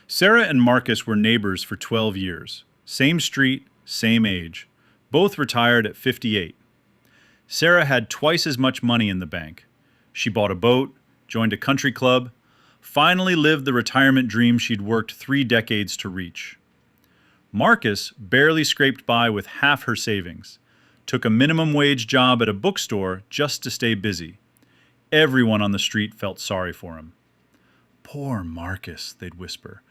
Sarah and Marcus were neighbors for 12 years. Same street, same age. Both retired at 58. Sarah had twice as much money in the bank. She bought a boat, joined a country club, finally lived the retirement dream she'd worked 3 decades to reach. Marcus barely scraped by with half her savings, took a minimum wage job at a bookstore just to stay busy. Everyone on the street felt sorry for him. "Poor Marcus," they'd whisper.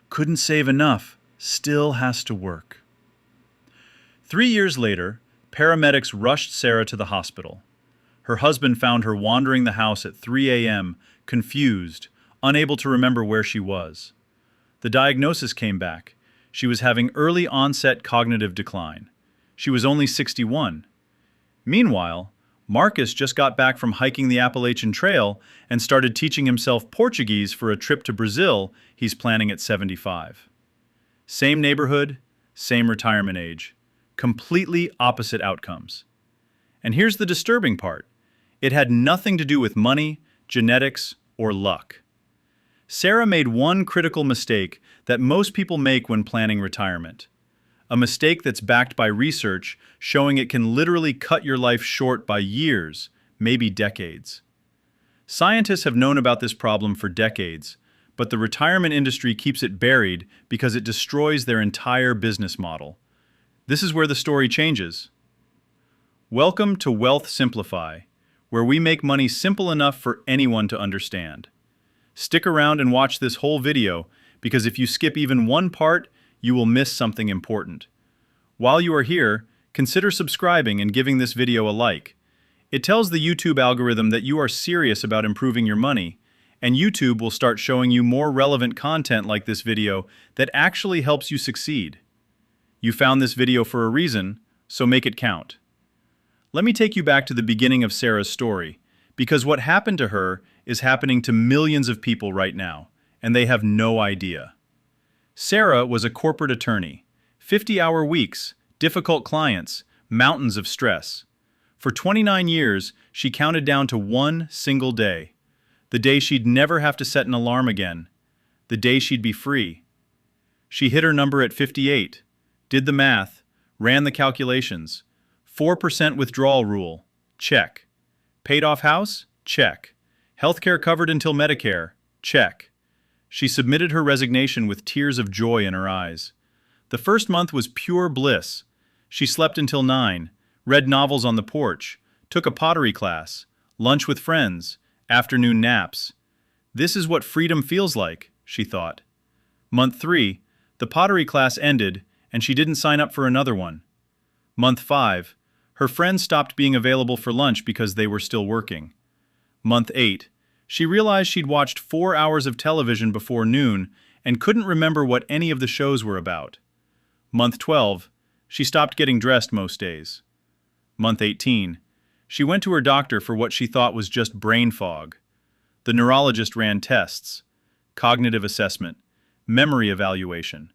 "Couldn't save enough, still has to work." 3 years later, paramedics rushed Sarah to the hospital. Her husband found her wandering the house at 3 a.m., confused, unable to remember where she was. The diagnosis came back. She was having early onset cognitive decline. She was only 61. Meanwhile, Marcus just got back from hiking the Appalachian Trail and started teaching himself Portuguese for a trip to Brazil he's planning at 75. Same neighborhood, same retirement age. Completely opposite outcomes. And here's the disturbing part. It had nothing to do with money, genetics, or luck. Sarah made one critical mistake that most people make when planning retirement. A mistake that's backed by research showing it can literally cut your life short by years, maybe decades. Scientists have known about this problem for decades, but the retirement industry keeps it buried because it destroys their entire business model. This is where the story changes. Welcome to WealthSimplify, where we make money simple enough for anyone to understand. Stick around and watch this whole video, because if you skip even one part, you will miss something important. While you are here, consider subscribing and giving this video a like. It tells the YouTube algorithm that you are serious about improving your money, and YouTube will start showing you more relevant content like this video that actually helps you succeed. You found this video for a reason, so make it count. Let me take you back to the beginning of Sarah's story, because what happened to her is happening to millions of people right now, and they have no idea. Sarah was a corporate attorney. 50-hour weeks, difficult clients, mountains of stress. For 29 years, she counted down to one single day. The day she'd never have to set an alarm again. The day she'd be free. She hit her number at 58, did the math, ran the calculations. 4% withdrawal rule, check. Paid off house? Check. Healthcare covered until Medicare? Check. She submitted her resignation with tears of joy in her eyes. The first month was pure bliss. She slept until 9, read novels on the porch, took a pottery class, lunch with friends, afternoon naps. This is what freedom feels like, she thought. Month 3, the pottery class ended, and she didn't sign up for another one. Month 5, her friends stopped being available for lunch because they were still working. Month 8, she realized she'd watched 4 hours of television before noon and couldn't remember what any of the shows were about. Month 12, she stopped getting dressed most days. Month 18, she went to her doctor for what she thought was just brain fog. The neurologist ran tests, cognitive assessment, memory evaluation.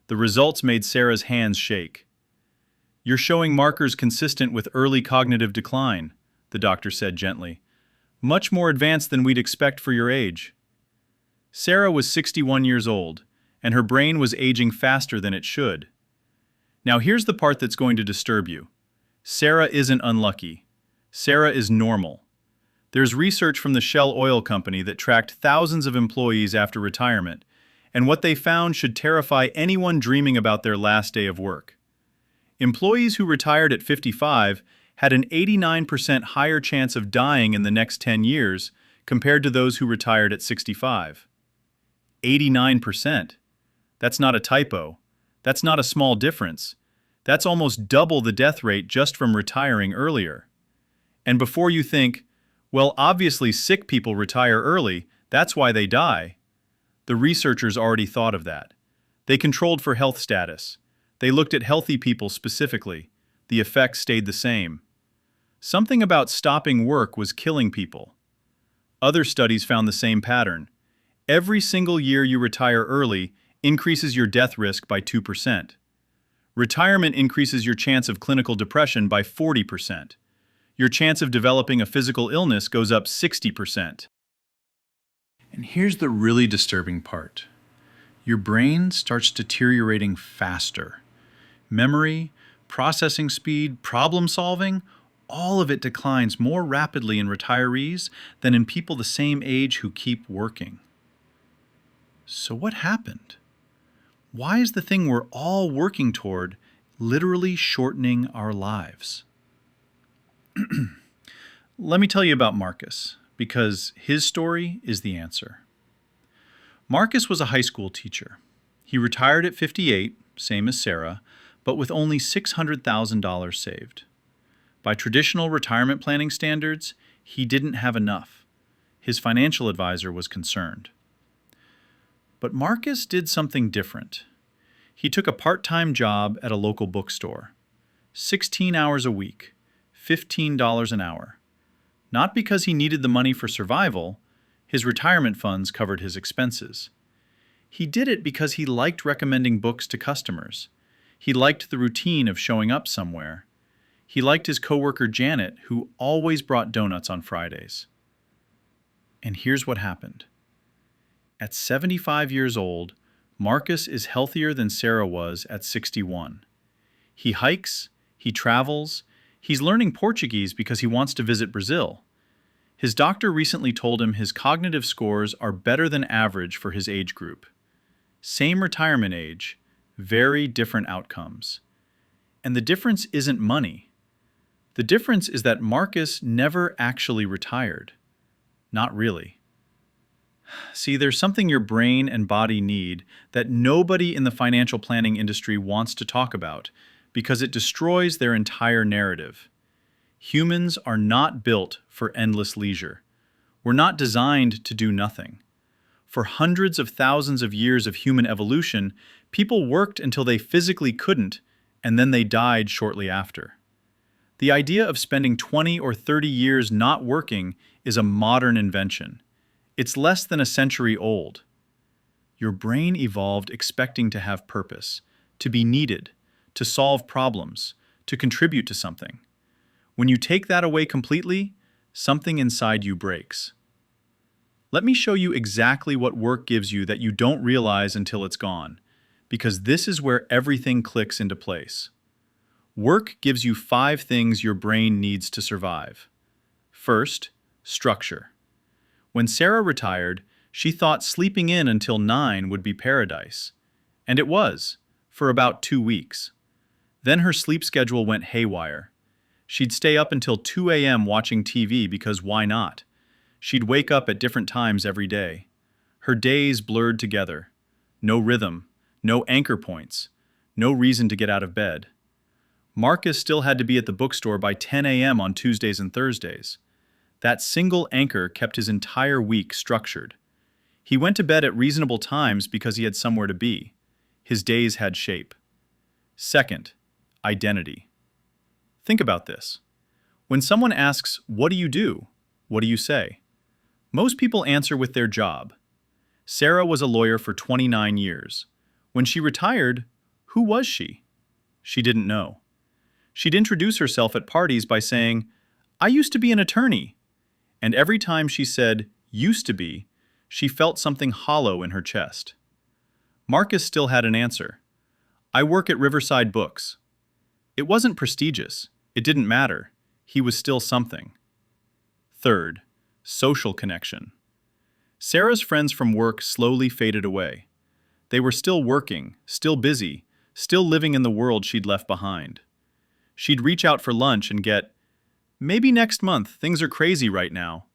The results made Sarah's hands shake. "You're showing markers consistent with early cognitive decline," the doctor said gently. "Much more advanced than we'd expect for your age." Sarah was 61 years old, and her brain was aging faster than it should. Now here's the part that's going to disturb you. Sarah isn't unlucky. Sarah is normal. There's research from the Shell Oil Company that tracked thousands of employees after retirement, and what they found should terrify anyone dreaming about their last day of work. Employees who retired at 55 had an 89% higher chance of dying in the next 10 years compared to those who retired at 65. 89%. That's not a typo. That's not a small difference. That's almost double the death rate just from retiring earlier. And before you think, well, obviously sick people retire early, that's why they die. The researchers already thought of that. They controlled for health status. They looked at healthy people specifically. The effects stayed the same. Something about stopping work was killing people. Other studies found the same pattern. Every single year you retire early increases your death risk by 2%. Retirement increases your chance of clinical depression by 40%. Your chance of developing a physical illness goes up 60%. And here's the really disturbing part. your brain starts deteriorating faster. Memory, processing speed, problem solving, all of it declines more rapidly in retirees than in people the same age who keep working. So what happened? Why is the thing we're all working toward literally shortening our lives? Let me tell you about Marcus, because his story is the answer. Marcus was a high school teacher. He retired at 58, same as Sarah, but with only $600,000 saved. By traditional retirement planning standards, he didn't have enough. His financial advisor was concerned. But Marcus did something different. He took a part-time job at a local bookstore. 16 hours a week, $15 an hour. Not because he needed the money for survival, his retirement funds covered his expenses. He did it because he liked recommending books to customers. He liked the routine of showing up somewhere. He liked his coworker Janet, who always brought donuts on Fridays. And here's what happened. At 75 years old, Marcus is healthier than Sarah was at 61. He hikes, he travels, he's learning Portuguese because he wants to visit Brazil. His doctor recently told him his cognitive scores are better than average for his age group. Same retirement age, very different outcomes. And the difference isn't money. The difference is that Marcus never actually retired. Not really. See, there's something your brain and body need that nobody in the financial planning industry wants to talk about because it destroys their entire narrative. Humans are not built for endless leisure. We're not designed to do nothing. For hundreds of thousands of years of human evolution, people worked until they physically couldn't, and then they died shortly after. The idea of spending 20 or 30 years not working is a modern invention. It's less than a century old. Your brain evolved expecting to have purpose, to be needed, to solve problems, to contribute to something. When you take that away completely, something inside you breaks. Let me show you exactly what work gives you that you don't realize until it's gone, because this is where everything clicks into place. Work gives you 5 things your brain needs to survive. First, structure. When Sarah retired, she thought sleeping in until 9 would be paradise. And it was, for about 2 weeks. Then her sleep schedule went haywire. She'd stay up until 2 a.m. watching TV because why not? She'd wake up at different times every day. Her days blurred together. No rhythm, no anchor points, no reason to get out of bed. Marcus still had to be at the bookstore by 10 a.m. on Tuesdays and Thursdays. That single anchor kept his entire week structured. He went to bed at reasonable times because he had somewhere to be. His days had shape. Second, identity. Think about this. When someone asks, "What do you do?" what do you say? Most people answer with their job. Sarah was a lawyer for 29 years. When she retired, who was she? She didn't know. She'd introduce herself at parties by saying, "I used to be an attorney." And every time she said, "used to be," she felt something hollow in her chest. Marcus still had an answer. "I work at Riverside Books." It wasn't prestigious. It didn't matter. He was still something. Third, social connection. Sarah's friends from work slowly faded away. They were still working, still busy, still living in the world she'd left behind. She'd reach out for lunch and get, "Maybe next month, things are crazy right now."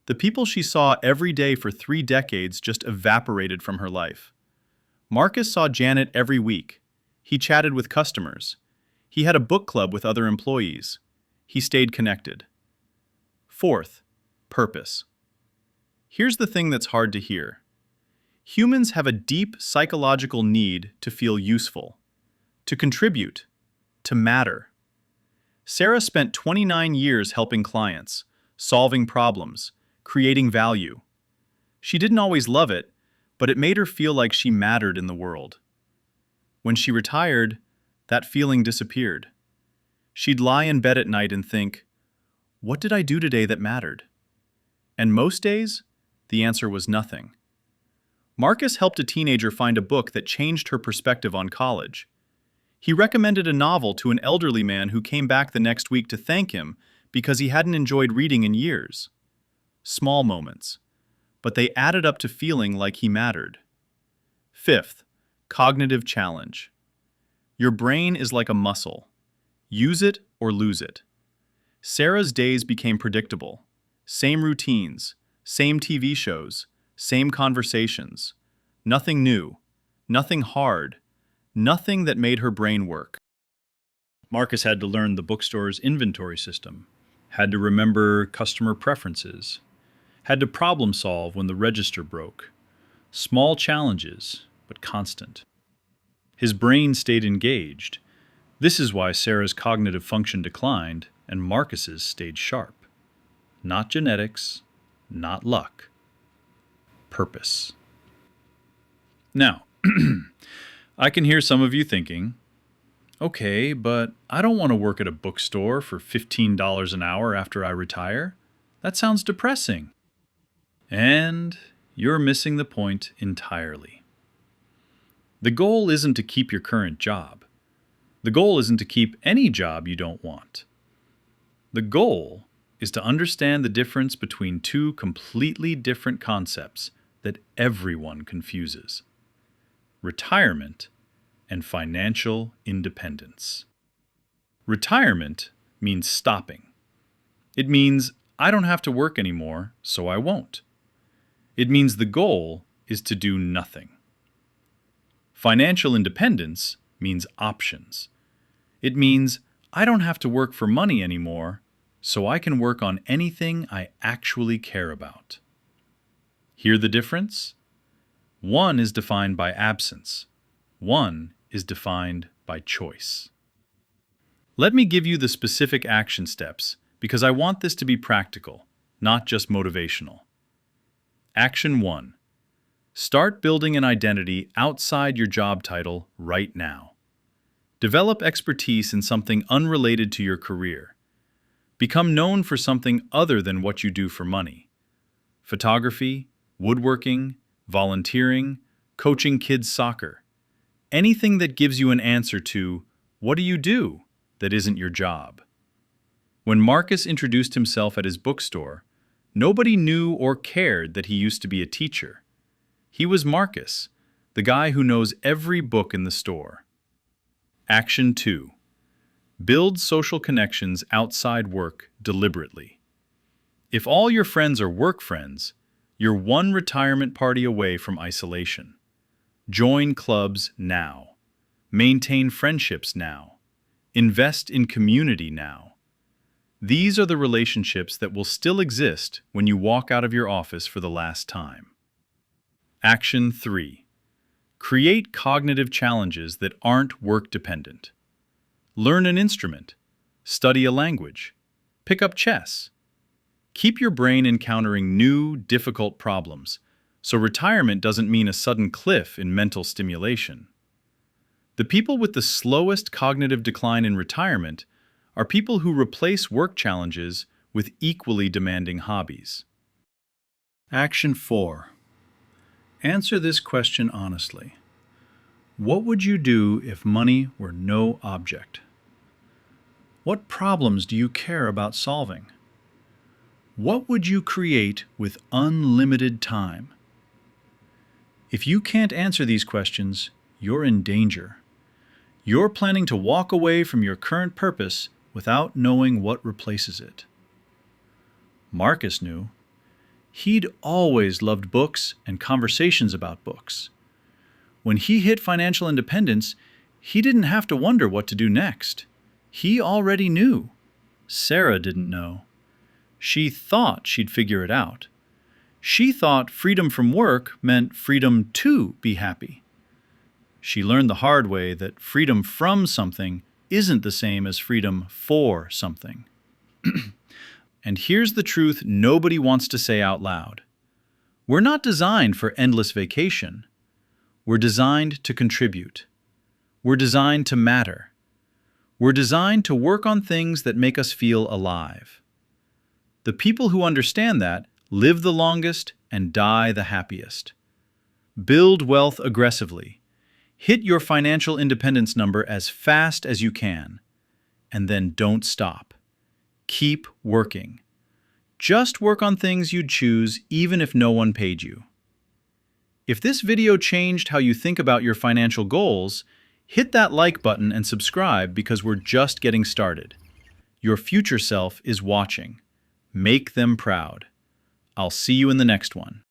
The people she saw every day for 3 decades just evaporated from her life. Marcus saw Janet every week. He chatted with customers. He had a book club with other employees. He stayed connected. Fourth, purpose. Here's the thing that's hard to hear. Humans have a deep psychological need to feel useful, to contribute, to matter. Sarah spent 29 years helping clients, solving problems, creating value. She didn't always love it, but it made her feel like she mattered in the world. When she retired, that feeling disappeared. She'd lie in bed at night and think, "What did I do today that mattered?" And most days, the answer was nothing. Marcus helped a teenager find a book that changed her perspective on college. He recommended a novel to an elderly man who came back the next week to thank him because he hadn't enjoyed reading in years. Small moments, but they added up to feeling like he mattered. Fifth, cognitive challenge. Your brain is like a muscle. Use it or lose it. Sarah's days became predictable. Same routines, same TV shows, same conversations. Nothing new, nothing hard, nothing that made her brain work. Marcus had to learn the bookstore's inventory system, had to remember customer preferences, had to problem solve when the register broke. Small challenges, but constant. His brain stayed engaged. This is why Sarah's cognitive function declined and Marcus's stayed sharp. Not genetics, not luck. Purpose. Now, I can hear some of you thinking, okay, but I don't want to work at a bookstore for $15 an hour after I retire. That sounds depressing. And you're missing the point entirely. The goal isn't to keep your current job. The goal isn't to keep any job you don't want. The goal is to understand the difference between two completely different concepts that everyone confuses: retirement and financial independence. Retirement means stopping. It means I don't have to work anymore, so I won't. It means the goal is to do nothing. Financial independence means options. It means I don't have to work for money anymore, so I can work on anything I actually care about. Hear the difference? One is defined by absence. One is defined by choice. Let me give you the specific action steps because I want this to be practical, not just motivational. Action 1. Start building an identity outside your job title right now. Develop expertise in something unrelated to your career. Become known for something other than what you do for money. Photography, woodworking, volunteering, coaching kids soccer. Anything that gives you an answer to, what do you do, that isn't your job. When Marcus introduced himself at his bookstore, nobody knew or cared that he used to be a teacher. He was Marcus, the guy who knows every book in the store. Action 2. Build social connections outside work deliberately. If all your friends are work friends, you're one retirement party away from isolation. Join clubs now. Maintain friendships now. Invest in community now. These are the relationships that will still exist when you walk out of your office for the last time. Action 3. Create cognitive challenges that aren't work-dependent. Learn an instrument. Study a language. Pick up chess. Keep your brain encountering new, difficult problems, so retirement doesn't mean a sudden cliff in mental stimulation. The people with the slowest cognitive decline in retirement are people who replace work challenges with equally demanding hobbies. Action 4. Answer this question honestly. What would you do if money were no object? What problems do you care about solving? What would you create with unlimited time? If you can't answer these questions, you're in danger. You're planning to walk away from your current purpose without knowing what replaces it. Marcus knew. He'd always loved books and conversations about books. When he hit financial independence, he didn't have to wonder what to do next. He already knew. Sarah didn't know. She thought she'd figure it out. She thought freedom from work meant freedom to be happy. She learned the hard way that freedom from something isn't the same as freedom for something. And here's the truth nobody wants to say out loud. We're not designed for endless vacation. We're designed to contribute. We're designed to matter. We're designed to work on things that make us feel alive. The people who understand that live the longest and die the happiest. Build wealth aggressively. Hit your financial independence number as fast as you can. And then don't stop. Keep working. Just work on things you'd choose even if no one paid you. If this video changed how you think about your financial goals, hit that like button and subscribe because we're just getting started. Your future self is watching. Make them proud. I'll see you in the next one.